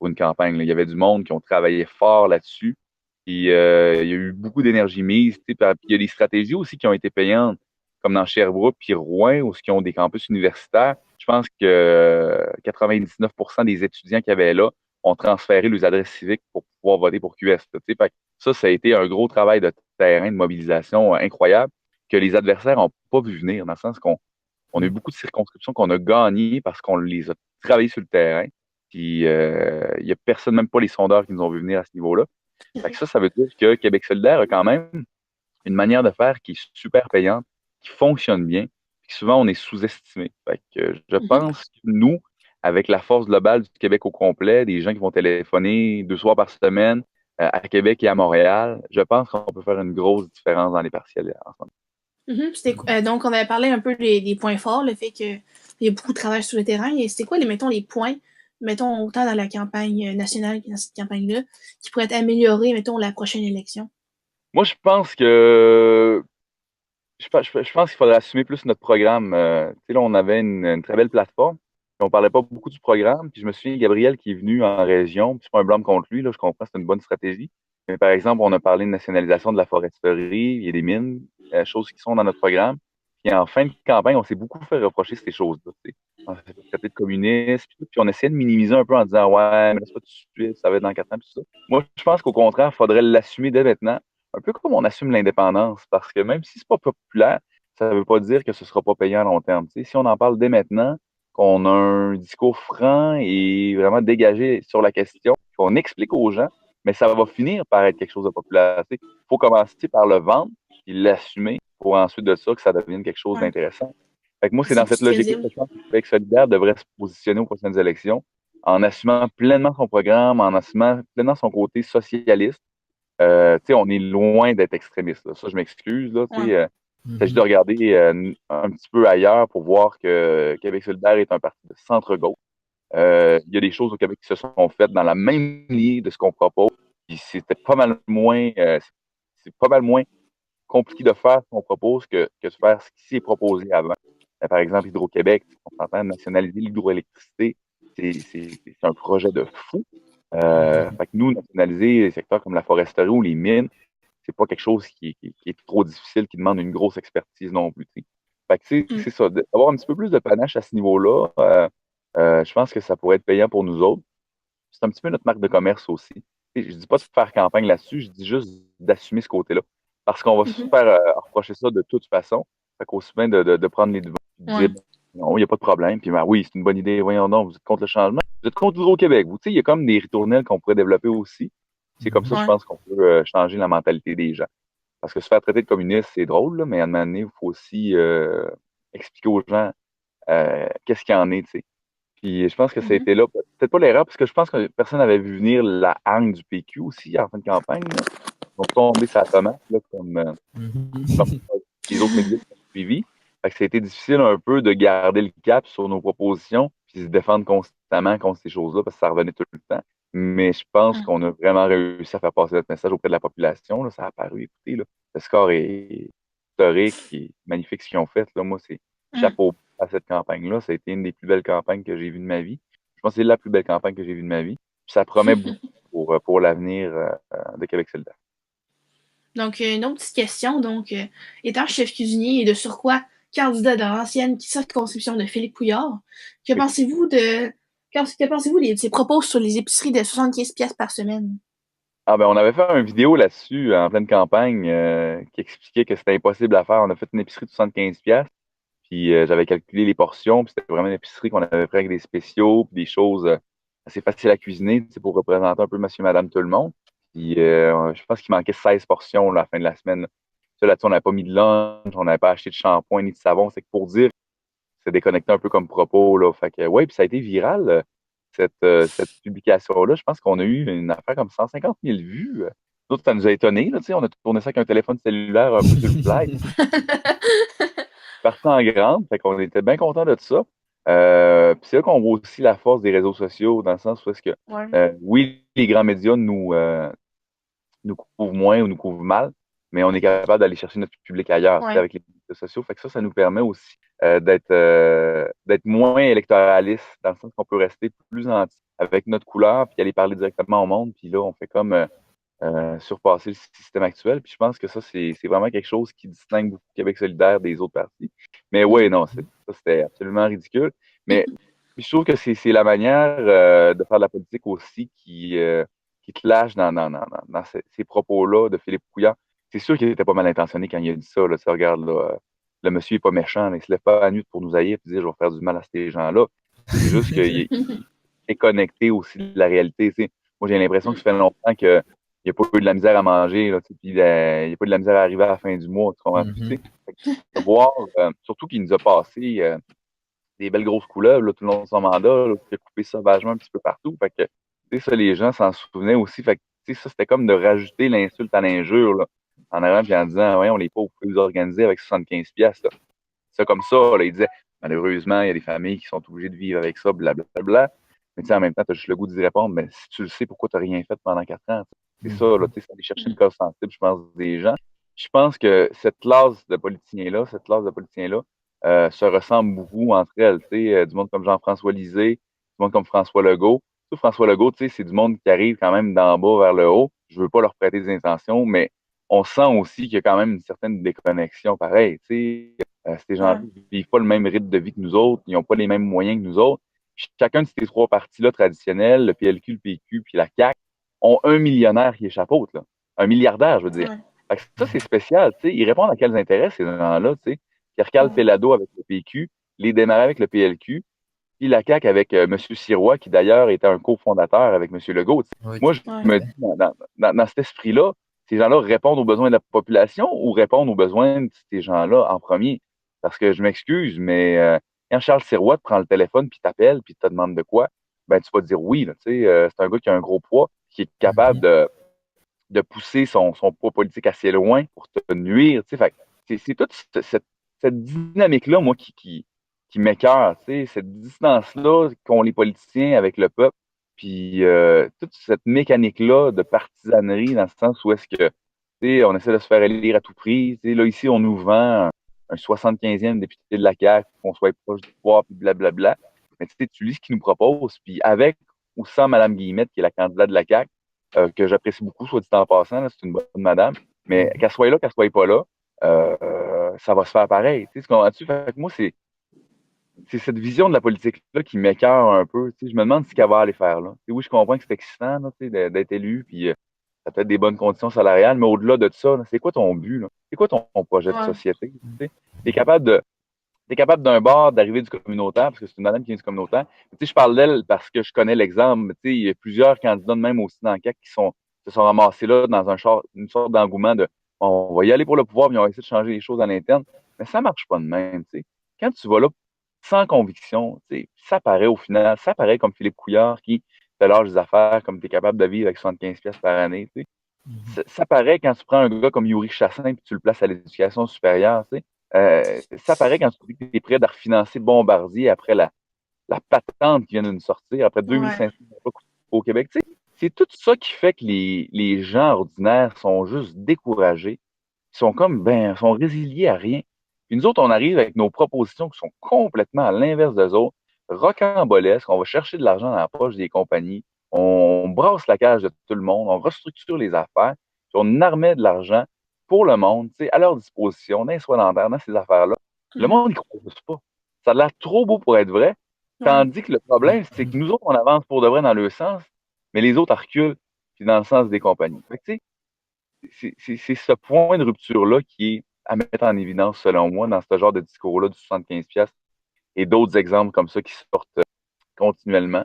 une campagne. Là. Il y avait du monde qui ont travaillé fort là-dessus. Puis, il y a eu beaucoup d'énergie mise. Puis il y a des stratégies aussi qui ont été payantes, comme dans Sherbrooke puis Rouen, où qui ont des campus universitaires. Je pense que 99% des étudiants qui avaient là ont transféré leurs adresses civiques pour pouvoir voter pour QS. Fait que ça a été un gros travail de terrain, de mobilisation incroyable que les adversaires n'ont pas vu venir, dans le sens qu'on a eu beaucoup de circonscriptions qu'on a gagnées parce qu'on les a travaillées sur le terrain. Puis, il n'y a personne, même pas les sondeurs, qui nous ont vu venir à ce niveau-là. Fait que ça veut dire que Québec solidaire a quand même une manière de faire qui est super payante, qui fonctionne bien, puis souvent on est sous-estimé. Fait que je pense que nous, avec la force globale du Québec au complet, des gens qui vont téléphoner 2 soirs par semaine à Québec et à Montréal, je pense qu'on peut faire une grosse différence dans les partiels en ce moment. Donc, on avait parlé un peu des points forts, le fait qu'il y a beaucoup de travail sur le terrain. Et c'était quoi, mettons, les points, mettons, autant dans la campagne nationale que dans cette campagne-là, qui pourraient être améliorés, mettons, la prochaine élection? Moi, je pense que je pense qu'il faudrait assumer plus notre programme. Tu sais, là, on avait une très belle plateforme. Puis on parlait pas beaucoup du programme. Puis je me souviens, Gabriel qui est venu en région, puis c'est pas un blâme contre lui, là, je comprends, c'est une bonne stratégie. Mais par exemple, on a parlé de nationalisation de la foresterie, il y a des mines, choses qui sont dans notre programme. Puis en fin de campagne, on s'est beaucoup fait reprocher ces choses-là. Tu sais. On s'est fait traiter de communistes, puis on essayait de minimiser un peu en disant ouais, mais laisse pas tout de suite, ça va être dans 4 ans, puis tout ça. Moi, je pense qu'au contraire, il faudrait l'assumer dès maintenant un peu comme on assume l'indépendance, parce que même si c'est pas populaire, ça ne veut pas dire que ce sera pas payant à long terme. Tu sais, si on en parle dès maintenant, qu'on a un discours franc et vraiment dégagé sur la question, qu'on explique aux gens, mais ça va finir par être quelque chose de populaire. Il faut commencer par le vendre et l'assumer pour ensuite de ça que ça devienne quelque chose Ouais. d'intéressant. Fait que moi, c'est C'est dans cette plus logique-là crédible. que je pense que Québec solidaire devrait se positionner aux prochaines élections en assumant pleinement son programme, en assumant pleinement son côté socialiste. On est loin d'être extrémiste. Là. Ça, je m'excuse. Là, Ouais. il s'agit de regarder un petit peu ailleurs pour voir que Québec solidaire est un parti de centre-gauche. Il y a des choses au Québec qui se sont faites dans la même ligne de ce qu'on propose. Puis c'était pas mal moins, c'est pas mal moins compliqué de faire ce qu'on propose que de faire ce qui s'est proposé avant. Par exemple, Hydro-Québec, on s'entend nationaliser l'hydroélectricité, c'est un projet de fou. Fait que nous, nationaliser des secteurs comme la foresterie ou les mines, c'est pas quelque chose qui est trop difficile, qui demande une grosse expertise non plus. T'sais. Fait que c'est ça, d'avoir un petit peu plus de panache à ce niveau-là, je pense que ça pourrait être payant pour nous autres. C'est un petit peu notre marque de commerce aussi. T'sais, je dis pas de faire campagne là-dessus, je dis juste d'assumer ce côté-là. Parce qu'on va se faire reprocher ça de toute façon. Fait qu'aussi bien de prendre les devants et de Ouais. dire non, il n'y a pas de problème. Puis ben, oui, c'est une bonne idée. Voyons donc, vous êtes contre le changement. Vous êtes contre Hydro-Québec. Vous, tu sais, il y a comme des ritournelles qu'on pourrait développer aussi. C'est comme ça, je Ouais. pense qu'on peut changer la mentalité des gens. Parce que se faire traiter de communiste, c'est drôle, là, mais à un moment donné, il faut aussi expliquer aux gens qu'est-ce qu'il y en est, tu sais. Puis je pense que ça a été là, peut-être pas l'erreur, parce que je pense que personne n'avait vu venir la hargne du PQ aussi en fin de campagne. Là. Ils vont tomber sur la tomate, là, comme les autres médias qui ont suivi. Fait que ça a été difficile un peu de garder le cap sur nos propositions, puis se défendre constamment contre ces choses-là, parce que ça revenait tout le temps. Mais je pense qu'on a vraiment réussi à faire passer notre message auprès de la population. Là. Ça a apparu, écoutez, là, le score est historique, et magnifique ce qu'ils ont fait. Là. Moi, c'est chapeau à cette campagne-là. Ça a été une des plus belles campagnes que j'ai vues de ma vie. Je pense que c'est la plus belle campagne que j'ai vue de ma vie. Puis ça promet beaucoup pour l'avenir de Québec solidaire. Donc, une autre petite question. Donc, étant chef cuisinier et de surcroît candidat dans l'ancienne circonscription de Philippe Couillard, que Oui. pensez-vous de ses propos sur les épiceries de 75$ par semaine? Ah ben on avait fait une vidéo là-dessus en pleine campagne qui expliquait que c'était impossible à faire. On a fait une épicerie de 75$, puis j'avais calculé les portions, puis c'était vraiment une épicerie qu'on avait fait avec des spéciaux, puis des choses assez faciles à cuisiner, pour représenter un peu monsieur, madame, tout le monde. Puis je pense qu'il manquait 16 portions là, à la fin de la semaine. Là. Ça, là-dessus, on n'avait pas mis de lunch, on n'avait pas acheté de shampoing ni de savon. C'est que pour dire, c'est déconnecté un peu comme propos. Là. Fait que, ouais, puis ça a été viral, cette publication-là. Je pense qu'on a eu une affaire comme 150 000 vues. Nous autres, ça nous a étonnés, là, tu sais, on a tourné ça avec un téléphone cellulaire un peu sur le fly, parti en grande, fait qu'on était bien contents de ça. Puis c'est là qu'on voit aussi la force des réseaux sociaux, dans le sens où est-ce que, Ouais. oui, les grands médias nous couvrent moins ou nous couvrent mal, mais on est capable d'aller chercher notre public ailleurs, tu sais, Ouais. avec les réseaux sociaux. Fait que ça nous permet aussi d'être moins électoraliste, dans le sens qu'on peut rester plus gentil avec notre couleur, puis aller parler directement au monde. Puis là, on fait comme surpasser le système actuel. Puis je pense que ça, c'est vraiment quelque chose qui distingue beaucoup Québec solidaire des autres partis. Mais oui, non, ça, c'était absolument ridicule. Mais puis je trouve que c'est la manière de faire de la politique aussi qui clash dans ces propos-là de Philippe Couillard. C'est sûr qu'il était pas mal intentionné quand il a dit ça. Là, tu regardes, là, le monsieur est pas méchant, là, il se lève pas à la nuit pour nous haïr et dire je vais faire du mal à ces gens-là. C'est juste qu'il est connecté aussi de la réalité. Tu sais. Moi, j'ai l'impression que ça fait longtemps qu'il n'y a pas eu de la misère à manger, là, tu sais, puis il n'y a pas eu de la misère à arriver à la fin du mois. Tu comprends? Puis, tu sais, fait que voir, surtout qu'il nous a passé des belles grosses couleuvres là, tout le long de son mandat, là, qui a coupé sauvagement un petit peu partout. Fait que, tu sais, ça, les gens s'en souvenaient aussi. Fait que, tu sais, ça, c'était comme de rajouter l'insulte à l'injure, là, en arrivant puis en disant, ouais, on les pauvres, vous pouvez vous organiser avec 75 piastres, là. C'est comme ça, là, il disait, malheureusement, il y a des familles qui sont obligées de vivre avec ça, blablabla. Mais tu sais, en même temps, tu as juste le goût d'y répondre, mais si tu le sais, pourquoi tu n'as rien fait pendant 4 ans? C'est ça, là, tu sais, c'est aller chercher le cœur sensible, je pense, des gens. Je pense que cette classe de politiciens-là, se ressemblent beaucoup entre elles. Tu sais, du monde comme Jean-François Lisée, du monde comme François Legault. Tout François Legault, tu sais, c'est du monde qui arrive quand même d'en bas vers le haut. Je veux pas leur prêter des intentions, mais on sent aussi qu'il y a quand même une certaine déconnexion pareil. Tu sais, ces gens-là Ouais. ne vivent pas le même rythme de vie que nous autres, ils n'ont pas les mêmes moyens que nous autres. Chacun de ces trois partis-là traditionnels, le PLQ, le PQ, puis la CAQ, ont un millionnaire qui échappote, là. Un milliardaire, je veux dire. Ouais. Fait que ça, c'est spécial, tu sais. Ils répondent à quels intérêts, ces gens-là, tu sais. Pierre-Carl Ouais. Pelado avec le PQ, les démarrer avec le PLQ, puis la CAQ avec M. Sirois, qui d'ailleurs était un cofondateur avec M. Legault. Tu sais. Oui, Moi, tout je à Ouais. me fait. dis, dans cet esprit-là, ces gens-là répondent aux besoins de la population ou répondent aux besoins de ces gens-là en premier? Parce que je m'excuse, mais quand Charles Sirois te prend le téléphone, puis t'appelle, puis te demande de quoi, ben tu vas dire oui. Là, tu sais, c'est un gars qui a un gros poids, qui est capable de pousser son poids politique assez loin pour te nuire. Tu sais, fait que c'est toute cette dynamique-là, moi, qui m'écoeure, tu sais, cette distance-là qu'ont les politiciens avec le peuple, puis toute cette mécanique-là de partisanerie dans le sens où est-ce que, tu sais, on essaie de se faire élire à tout prix. Tu sais, là, ici, on nous vend un 75e député de la CAQ, qu'on soit proche du pouvoir, puis blablabla. Mais tu sais, tu lis ce qu'ils nous proposent, puis avec ou sans Mme Guillemette, qui est la candidate de la CAQ, que j'apprécie beaucoup, soit dit en passant, là, c'est une bonne madame, mais qu'elle soit là, qu'elle soit pas là, ça va se faire pareil. Tu sais, ce qu'on tu fait que moi, c'est cette vision de la politique-là qui m'écoeure un peu. Tu sais, je me demande ce qu'elle va aller faire là. Tu sais, oui, je comprends que c'est excitant là, tu sais, d'être élu, puis ça peut être des bonnes conditions salariales, mais au-delà de ça, là, c'est quoi ton but? Là? C'est quoi ton projet de Ouais. société? Tu sais? T'es capable d'un bord d'arriver du communautaire, parce que c'est une madame qui vient du communautaire. Tu sais, je parle d'elle parce que je connais l'exemple. Mais tu sais, il y a plusieurs candidats, même aussi dans le CAQ, se sont ramassés là dans une sorte d'engouement de on va y aller pour le pouvoir, puis on va essayer de changer les choses à l'interne. Mais ça marche pas de même. Tu sais. Quand tu vas là sans conviction, tu sais, ça paraît au final, ça paraît comme Philippe Couillard qui fait l'âge des affaires, comme tu es capable de vivre avec 75 pièces par année. Tu sais. Ça paraît quand tu prends un gars comme Yuri Chassin et tu le places à l'éducation supérieure. Tu sais. Ça paraît quand tu dis que tu es prêt à refinancer Bombardier après la patente qui vient de nous sortir, après Ouais. 2500 emplois au Québec. Tu sais, c'est tout ça qui fait que les gens ordinaires sont juste découragés. Ils sont comme, ben, sont résiliés à rien. Puis nous autres, on arrive avec nos propositions qui sont complètement à l'inverse des autres, rocambolesques. On va chercher de l'argent dans la poche des compagnies. On brasse la cage de tout le monde. On restructure les affaires. Puis on armait de l'argent pour le monde, tu sais, à leur disposition, dans les soins dentaires, dans ces affaires-là. Le monde n'y croit juste pas. Ça a l'air trop beau pour être vrai. Ouais. Tandis que le problème, c'est que nous autres, on avance pour de vrai dans le sens, mais les autres reculent, puis dans le sens des compagnies. Fait que, tu sais, c'est ce point de rupture-là qui est à mettre en évidence, selon moi, dans ce genre de discours-là du 75 piastres et d'autres exemples comme ça qui sortent continuellement.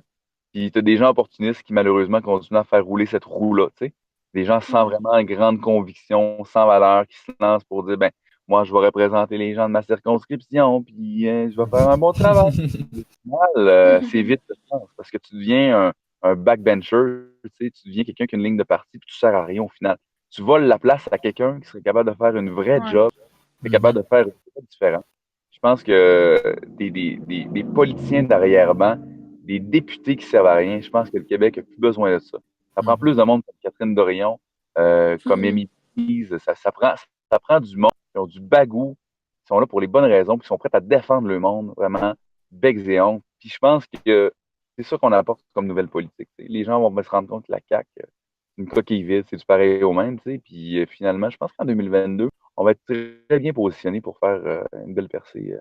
Puis tu as des gens opportunistes qui, malheureusement, continuent à faire rouler cette roue-là, tu sais. Des gens sans Ouais. vraiment grande conviction, sans valeur, qui se lancent pour dire, ben, moi, je vais représenter les gens de ma circonscription, puis je vais faire un bon travail. Au final, c'est vite le sens, parce que tu deviens un backbencher, tu sais, tu deviens quelqu'un qui a une ligne de parti, puis tu sers à rien au final. tu voles la place à quelqu'un qui serait capable de faire une vraie Ouais. job, qui est capable de faire une chose différente. Je pense que des politiciens d'arrière-ban, des députés qui servent à rien, je pense que le Québec a plus besoin de ça. Ça prend plus de monde comme Catherine Dorion, comme Mhm. Amy Pease. Ça prend du monde qui ont du bagou, qui sont là pour les bonnes raisons, puis qui sont prêts à défendre le monde, vraiment, becs et ongles. Puis je pense que c'est ça qu'on apporte comme nouvelle politique. T'sais. Les gens vont se rendre compte que la CAQ, c'est une coquille vide, c'est du pareil au même. T'sais. Puis finalement, je pense qu'en 2022, on va être très bien positionné pour faire une belle percée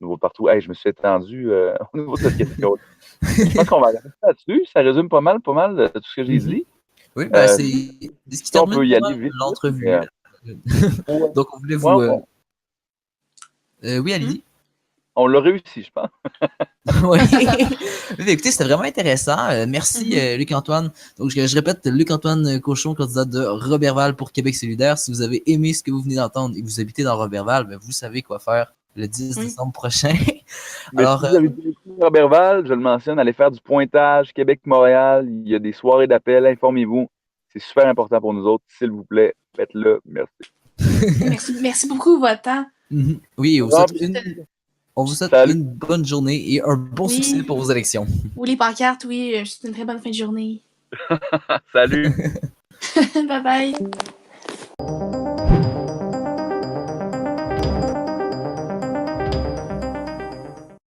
nouveau partout. Hey, je me suis étendu au niveau de cette question. Je pense qu'on va aller là-dessus. Ça résume pas mal de tout ce que j'ai dit. Oui, ben c'est Mhm. ce qui On termine peut y pas aller mal vite. l'entrevue. Mais, ouais, Donc, on voulait ouais, vous. Oui, Mhm. allez-y. on l'a réussi, je pense. Oui. Mais écoutez, c'était vraiment intéressant. Merci, Mhm. Luc-Antoine. Donc, je répète, Luc-Antoine Cochon, candidat de Roberval pour Québec solidaire. Si vous avez aimé ce que vous venez d'entendre et que vous habitez dans Roberval, ben, vous savez quoi faire le 10 Oui. décembre prochain. Mais Alors, si vous avez été à Robertval, je le mentionne, allez faire du pointage Québec-Montréal. Il y a des soirées d'appel. Informez-vous. C'est super important pour nous autres. S'il vous plaît, faites-le. Merci. Merci beaucoup de votre temps. oui, on vous souhaite Salut. une bonne journée et un bon succès Oui. pour vos élections. Ou les pancartes, oui. C'est une très bonne fin de journée. Salut. Bye bye.